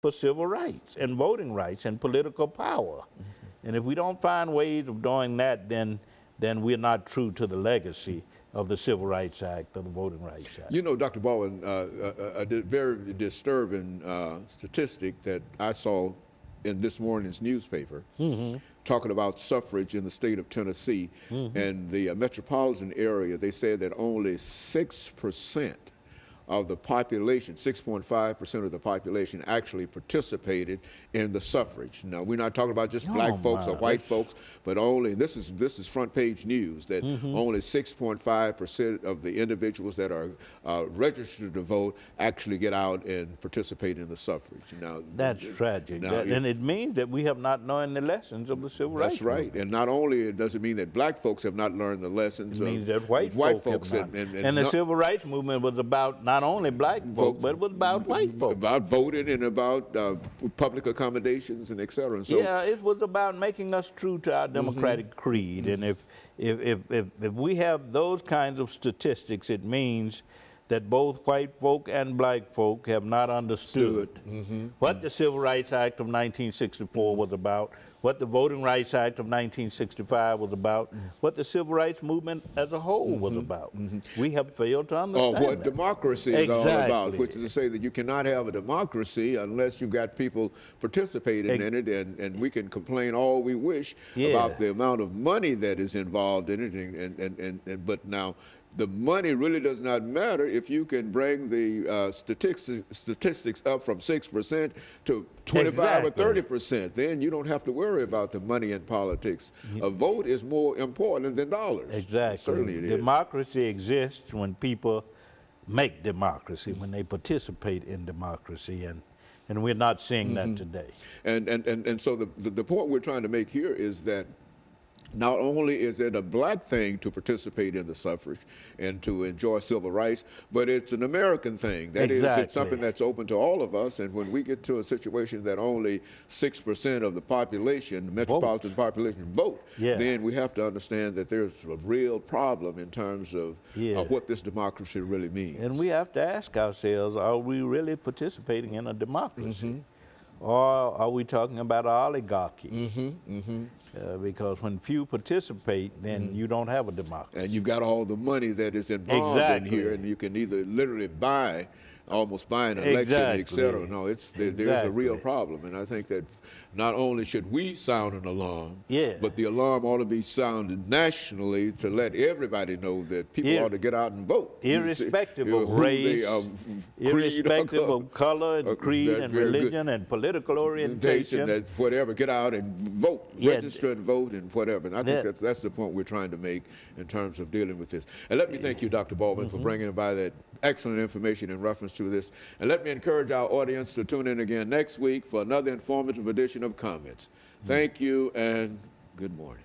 for civil rights and voting rights and political power. And if we don't find ways of doing that, then we're not true to the legacy of the Civil Rights Act or the Voting Rights Act. You know, Dr. Baldwin, a very disturbing statistic that I saw in this morning's newspaper, talking about suffrage in the state of Tennessee and the metropolitan area. They said that only 6% of the population, 6.5% of the population actually participated in the suffrage. Now, we're not talking about just black folks or white folks, but only, this is front page news, that only 6.5% of the individuals that are registered to vote actually get out and participate in the suffrage. Now, that's tragic. And it means that we have not learned the lessons of the civil rights. That's right. And not only does it mean that black folks have not learned the lessons, it means that white folks have not. And the civil rights movement was about not only black folk, but it was about white folk. About voting and about public accommodations and et cetera. And so, yeah, it was about making us true to our democratic creed. And if we have those kinds of statistics, it means that both white folk and black folk have not understood what the Civil Rights Act of 1964 was about, what the Voting Rights Act of 1965 was about, what the Civil Rights Movement as a whole was about. We have failed to understand what democracy is all about, which is to say that you cannot have a democracy unless you've got people participating in it, and we can complain all we wish about the amount of money that is involved in it, but now the money really does not matter if you can bring the statistics up from 6% to 25 or 30%. Then you don't have to worry about the money in politics. A vote is more important than dollars. Exactly. Certainly it is. Democracy exists when people make democracy, when they participate in democracy, and we're not seeing that today. And so the point we're trying to make here is that not only is it a black thing to participate in the suffrage and to enjoy civil rights, but it's an American thing. That is, it's something that's open to all of us. And when we get to a situation that only 6% of the population, the metropolitan population, vote, then we have to understand that there's a real problem in terms of what this democracy really means. And we have to ask ourselves, are we really participating in a democracy? Or are we talking about an oligarchy? Because when few participate, then you don't have a democracy. And you've got all the money that is involved in here, and you can either literally buy, almost buy an election, et cetera. No, there's a real problem. And I think that not only should we sound an alarm, but the alarm ought to be sounded nationally to let everybody know that people ought to get out and vote. Irrespective of race, irrespective of color and creed and religion and political orientation. That whatever, get out and vote, register and vote and whatever. And I think that's the point we're trying to make in terms of dealing with this. And let me thank you, Dr. Baldwin, for bringing by that excellent information in reference to this. And let me encourage our audience to tune in again next week for another informative edition of Comments. Thank you and good morning.